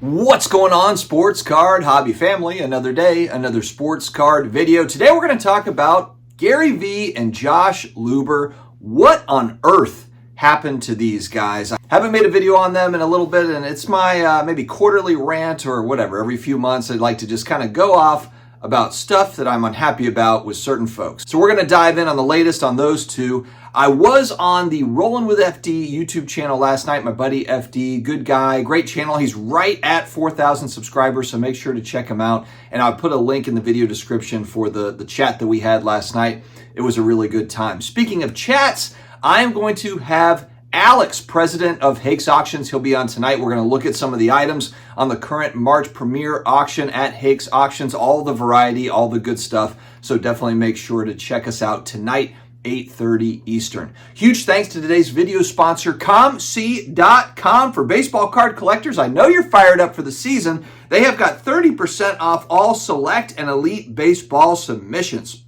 What's going on, sports card hobby family? Another day, another sports card video. Today we're going to talk about Gary Vee and Josh Luber. What on earth happened to these guys? I haven't made a video on them in a little bit, and it's my maybe quarterly rant or whatever. Every few months I'd like to just kind of go off about stuff that I'm unhappy about with certain folks. So we're going to dive in on the latest on those two. I was on the Rollin' with FD YouTube channel last night. My buddy FD, good guy, great channel. He's right at 4,000 subscribers, so make sure to check him out. And I'll put a link in the video description for the chat that we had last night. It was a really good time. Speaking of chats, I am going to have Alex, president of Hakes Auctions. He'll be on tonight. We're going to look at some of the items on the current March premiere auction at Hakes Auctions, all the variety, all the good stuff. So definitely make sure to check us out tonight, 8:30 Eastern. Huge thanks to today's video sponsor, COMC.com, for baseball card collectors. I know you're fired up for the season. They have got 30% off all select and elite baseball submissions.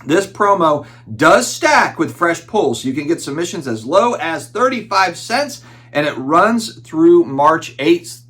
This promo does stack with fresh pulls. You can get submissions as low as 35 cents, and it runs through March 8th.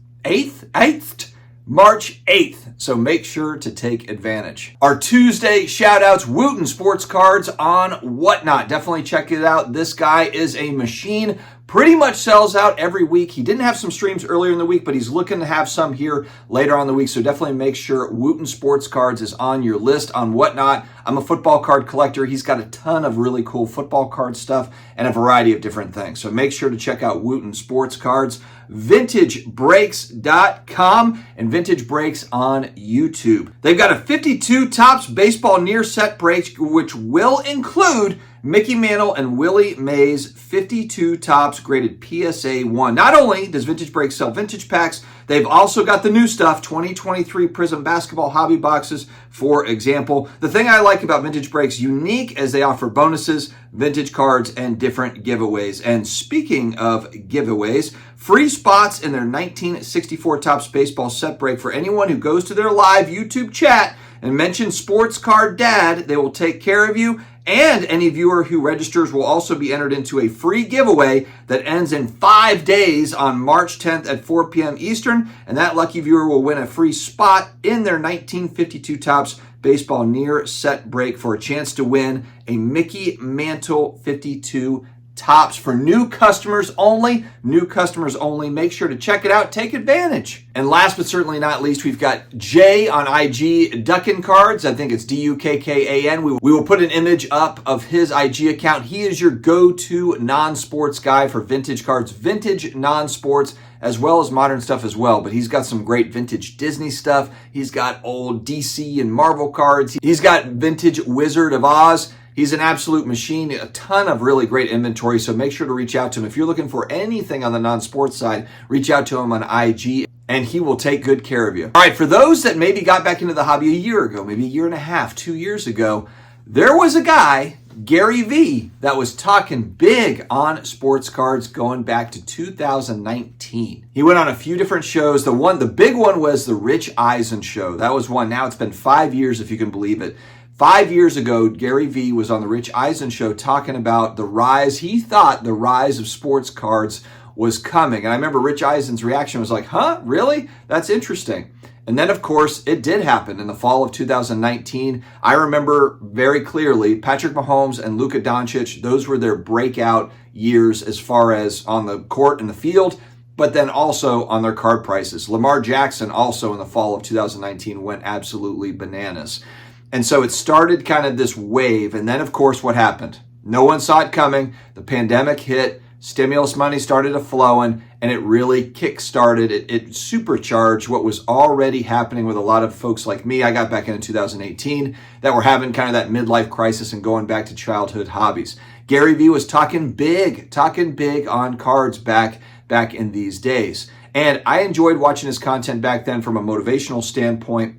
March 8th. So make sure to take advantage. Our Tuesday shoutouts, Wooten Sports Cards on Whatnot. Definitely check it out. This guy is a machine. Pretty much sells out every week. He didn't have some streams earlier in the week, but he's looking to have some here later on in the week. So definitely make sure Wooten Sports Cards is on your list on Whatnot. I'm a football card collector. He's got a ton of really cool football card stuff and a variety of different things. So make sure to check out Wooten Sports Cards. VintageBreaks.com and Vintage Breaks on YouTube. They've got a 52 Topps baseball near set break, which will include Mickey Mantle and Willie Mays 52 Topps graded PSA 1. Not only does Vintage Breaks sell vintage packs, they've also got the new stuff, 2023 Prism basketball hobby boxes, for example. The thing I like about Vintage Breaks, unique as they offer bonuses, vintage cards, and different giveaways. And speaking of giveaways, free spots in their 1964 Topps baseball set break for anyone who goes to their live YouTube chat and mentions Sports Card Dad. They will take care of you. And any viewer who registers will also be entered into a free giveaway that ends in 5 days on March 10th at 4 p.m. Eastern. And that lucky viewer will win a free spot in their 1952 Topps baseball near set break for a chance to win a Mickey Mantle 52 Topps for new customers only. New customers only. Make sure to check it out. Take advantage. And last but certainly not least, we've got Jay on IG Duckin Cards. I think it's Dukkan. We will put an image up of his IG account. He is your go-to non-sports guy for vintage cards, vintage non-sports, as well as modern stuff as well. But he's got some great vintage Disney stuff. He's got old DC and Marvel cards. He's got vintage Wizard of Oz. He's an absolute machine, a ton of really great inventory, so make sure to reach out to him. If you're looking for anything on the non-sports side, reach out to him on IG, and he will take good care of you. All right, for those that maybe got back into the hobby a year ago, maybe a year and a half, 2 years ago, there was a guy, Gary Vee, that was talking big on sports cards going back to 2019. He went on a few different shows. The big one was the Rich Eisen show. That was one. Now it's been 5 years, if you can believe it. 5 years ago, Gary Vee was on the Rich Eisen show talking about the rise. He thought the rise of sports cards was coming. And I remember Rich Eisen's reaction was like, huh, really? That's interesting. And then, of course, it did happen in the fall of 2019. I remember very clearly Patrick Mahomes and Luka Doncic. Those were their breakout years as far as on the court and the field, but then also on their card prices. Lamar Jackson also in the fall of 2019 went absolutely bananas. And so it started kind of this wave. And then, of course, what happened? No one saw it coming. The pandemic hit. Stimulus money started flowing, and it really kick-started. It supercharged what was already happening with a lot of folks like me. I got back in 2018 that were having kind of that midlife crisis and going back to childhood hobbies. Gary Vee was talking big on cards back in these days. And I enjoyed watching his content back then from a motivational standpoint.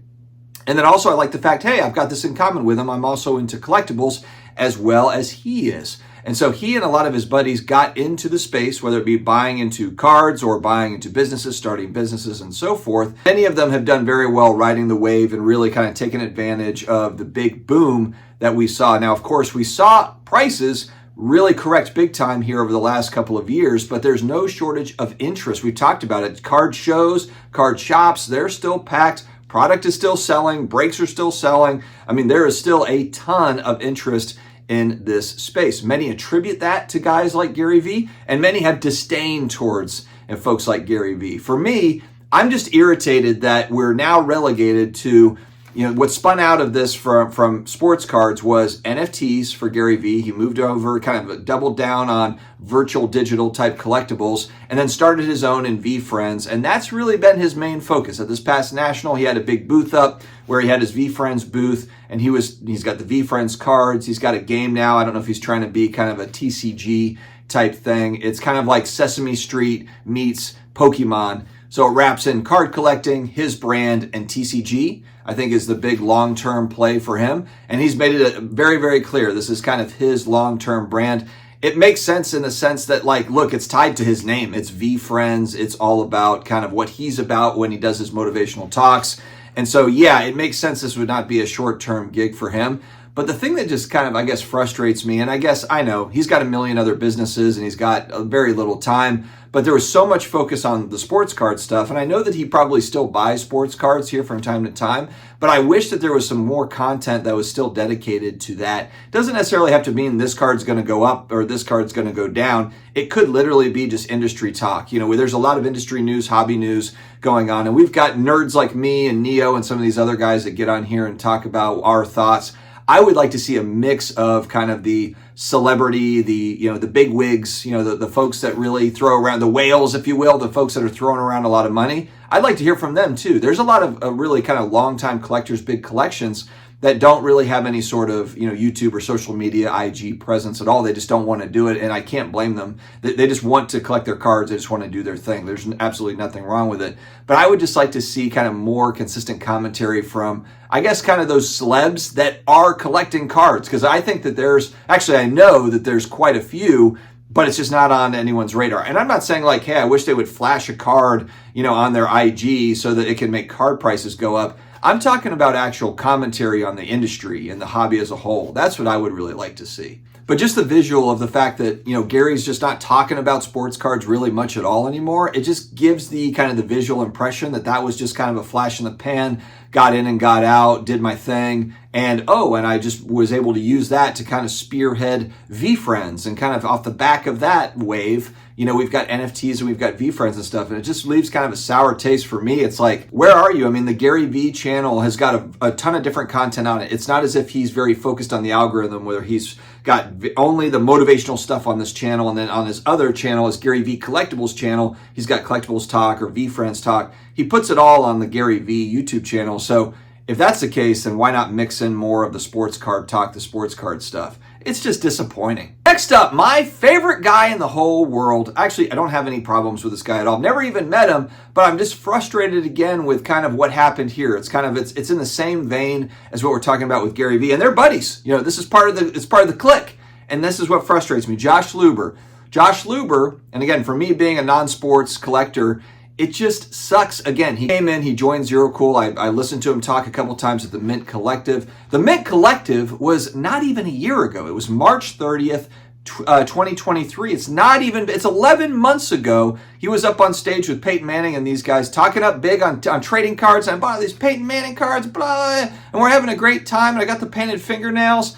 And then also I like the fact, hey, I've got this in common with him. I'm also into collectibles as well as he is. And so he and a lot of his buddies got into the space, whether it be buying into cards or buying into businesses, starting businesses and so forth. Many of them have done very well riding the wave and really kind of taking advantage of the big boom that we saw. Now, of course, we saw prices really correct big time here over the last couple of years, but there's no shortage of interest. We've talked about it. Card shows, card shops, they're still packed. Product is still selling. Breaks are still selling. I mean, there is still a ton of interest in this space. Many attribute that to guys like Gary Vee, and many have disdain towards folks like Gary Vee. For me, I'm just irritated that we're now relegated to, what spun out of this from sports cards was NFTs for Gary Vee. He moved over, kind of doubled down on virtual digital type collectibles, and then started his own in VeeFriends. And that's really been his main focus. At this past National, he had a big booth up where he had his VeeFriends booth, and he's got the VeeFriends cards. He's got a game now. I don't know if he's trying to be kind of a TCG type thing. It's kind of like Sesame Street meets Pokemon. So it wraps in card collecting, his brand, and TCG, I think is the big long-term play for him. And he's made it very, very clear. This is kind of his long-term brand. It makes sense in the sense that, look, it's tied to his name. It's VeeFriends. It's all about kind of what he's about when he does his motivational talks. And so, yeah, it makes sense this would not be a short-term gig for him. But the thing that just kind of, I guess, frustrates me, and I know he's got a million other businesses and he's got very little time, but there was so much focus on the sports card stuff. And I know that he probably still buys sports cards here from time to time, but I wish that there was some more content that was still dedicated to that. It doesn't necessarily have to mean this card's going to go up or this card's going to go down. It could literally be just industry talk. Where there's a lot of industry news, hobby news going on. And we've got nerds like me and Neo and some of these other guys that get on here and talk about our thoughts. I would like to see a mix of kind of the celebrity, the big wigs, the folks that really throw around, the whales, if you will, the folks that are throwing around a lot of money. I'd like to hear from them too. There's a lot of really kind of long-time collectors, big collections that don't really have any sort of, YouTube or social media, IG presence at all. They just don't want to do it, and I can't blame them. They just want to collect their cards. They just want to do their thing. There's absolutely nothing wrong with it. But I would just like to see kind of more consistent commentary from, I guess, kind of those celebs that are collecting cards. Because I think that I know that there's quite a few, but it's just not on anyone's radar. And I'm not saying hey, I wish they would flash a card, on their IG so that it can make card prices go up. I'm talking about actual commentary on the industry and the hobby as a whole. That's what I would really like to see. But just the visual of the fact that, Gary's just not talking about sports cards really much at all anymore. It just gives the kind of the visual impression that was just kind of a flash in the pan, got in and got out, did my thing. And I just was able to use that to kind of spearhead VeeFriends, and kind of off the back of that wave, we've got NFTs and we've got VeeFriends and stuff, and it just leaves kind of a sour taste for me. It's like, where are you? I mean, the Gary Vee channel has got a ton of different content on it. It's not as if he's very focused on the algorithm, where he's got only the motivational stuff on this channel, and then on his other channel, his Gary Vee Collectibles channel, he's got Collectibles Talk or VeeFriends Talk. He puts it all on the Gary Vee YouTube channel. So if that's the case, then why not mix in more of the sports card talk, the sports card stuff? It's just disappointing. Next up, my favorite guy in the whole world. Actually, I don't have any problems with this guy at all. Never even met him, but I'm just frustrated again with kind of what happened here. It's kind of, it's in the same vein as what we're talking about with Gary Vee, and they're buddies. This is it's part of the clique, and this is what frustrates me. Josh Luber, and again, for me being a non-sports collector, it just sucks. Again, he came in, he joined ZeroCool. I listened to him talk a couple times at the Mint Collective. The Mint Collective was not even a year ago. It was March 30th, 2023. It's 11 months ago. He was up on stage with Peyton Manning and these guys talking up big on trading cards. I bought these Peyton Manning cards, blah, and we're having a great time, and I got the painted fingernails.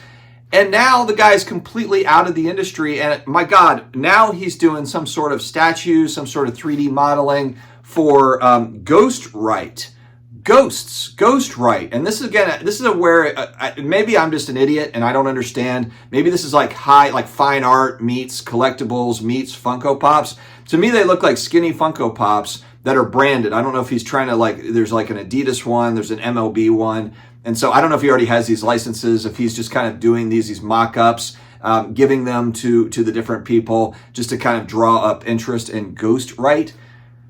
And now the guy's completely out of the industry, and my God, now he's doing some sort of statues, some sort of 3D modeling for Ghostwrite. Ghostwrite. And this is where maybe I'm just an idiot and I don't understand. Maybe this is like fine art meets collectibles meets Funko Pops. To me, they look like skinny Funko Pops that are branded. I don't know if he's trying to there's like an Adidas one, there's an MLB one. And so I don't know if he already has these licenses, if he's just kind of doing these mock-ups, giving them to the different people just to kind of draw up interest in Ghostwrite.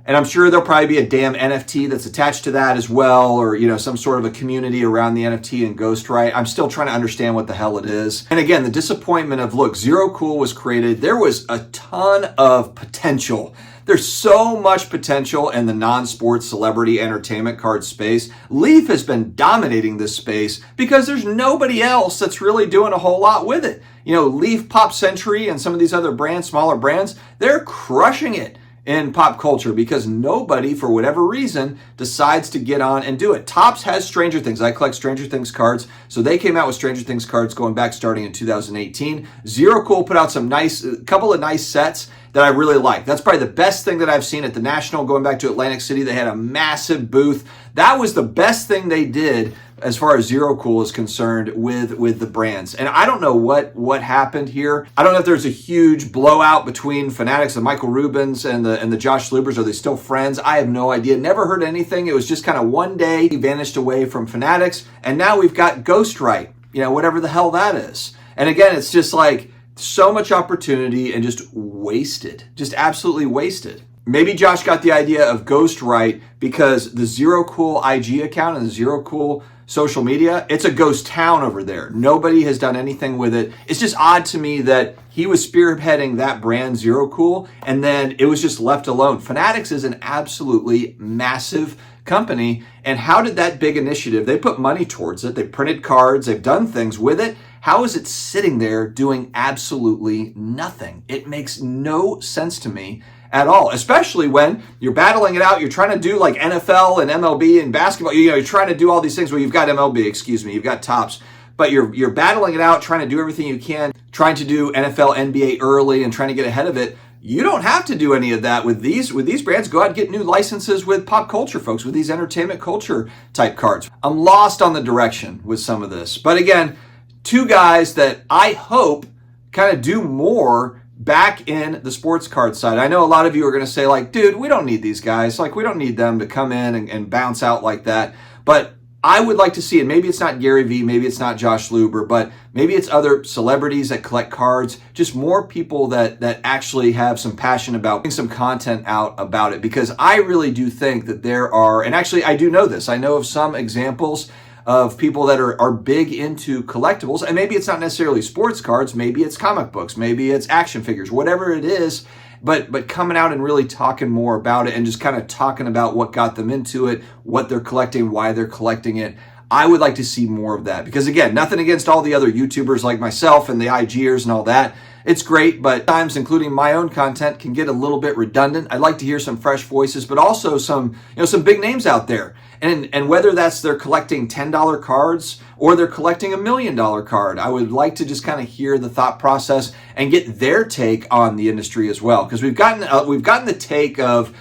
And I'm sure there'll probably be a damn NFT that's attached to that as well, or some sort of a community around the NFT and Ghostwrite. I'm still trying to understand what the hell it is. And again, the disappointment of, look, ZeroCool was created. There was a ton of potential There's so much potential in the non-sports celebrity entertainment card space. Leaf has been dominating this space because there's nobody else that's really doing a whole lot with it. You know, Leaf, Pop Century, and some of these other brands, smaller brands, they're crushing it in pop culture because nobody, for whatever reason, decides to get on and do it. Topps has Stranger Things. I collect Stranger Things cards, so they came out with Stranger Things cards going back starting in 2018. ZeroCool put out a couple of nice sets that I really like. That's probably the best thing that I've seen at the National, going back to Atlantic City. They had a massive booth. That was the best thing they did as far as ZeroCool is concerned with the brands. And I don't know what happened here. I don't know if there's a huge blowout between Fanatics and Michael Rubins and the Josh Lubers. Are they still friends? I have no idea. Never heard anything. It was just kind of one day he vanished away from Fanatics, and now we've got Ghostwrite, you know, whatever the hell that is. And again, it's just like so much opportunity and just wasted, just absolutely wasted. Maybe Josh got the idea of Ghostwrite because the ZeroCool IG account and the ZeroCool social media, it's a ghost town over there. Nobody has done anything with it. It's just odd to me that he was spearheading that brand, ZeroCool, and then it was just left alone. Fanatics is an absolutely massive company, and how did that big initiative, they put money towards it, they printed cards, they've done things with it. How is it sitting there doing absolutely nothing? It makes no sense to me at all, especially when you're battling it out. You're trying to do like NFL and MLB and basketball. You know, you're trying to do all these things. Well, you've got MLB, you've got Topps, but you're battling it out, trying to do everything you can, trying to do NFL, NBA early and trying to get ahead of it. You don't have to do any of that with these brands. Go out and get new licenses with pop culture folks, with these entertainment culture type cards. I'm lost on the direction with some of this. But again, two guys that I hope kind of do more back in the sports card side. I know a lot of you are going to say like, dude, we don't need these guys. Like, we don't need them to come in and bounce out like that. But I would like to see it. Maybe it's not Gary Vee, maybe it's not Josh Luber, but maybe it's other celebrities that collect cards, just more people that actually have some passion about putting some content out about it. Because I really do think that there are, and actually I do know this, I know of some examples of people that are big into collectibles, and maybe it's not necessarily sports cards, maybe it's comic books, maybe it's action figures, whatever it is, but coming out and really talking more about it and just kind of talking about what got them into it, what they're collecting, why they're collecting it. I would like to see more of that because, again, nothing against all the other YouTubers like myself and the IGers and all that. It's great, but times, including my own content, can get a little bit redundant. I'd like to hear some fresh voices, but also some big names out there. And whether that's they're collecting $10 cards or they're collecting $1 million card, I would like to just kind of hear the thought process and get their take on the industry as well. Because we've gotten the take of,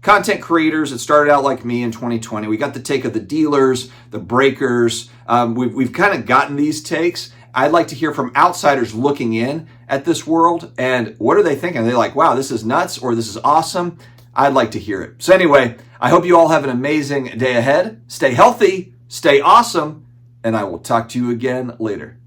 content creators that started out like me in 2020. We got the take of the dealers, the breakers. We've kind of gotten these takes. I'd like to hear from outsiders looking in at this world, and what are they thinking? Are they like, wow, this is nuts, or this is awesome? I'd like to hear it. So anyway, I hope you all have an amazing day ahead. Stay healthy, stay awesome, and I will talk to you again later.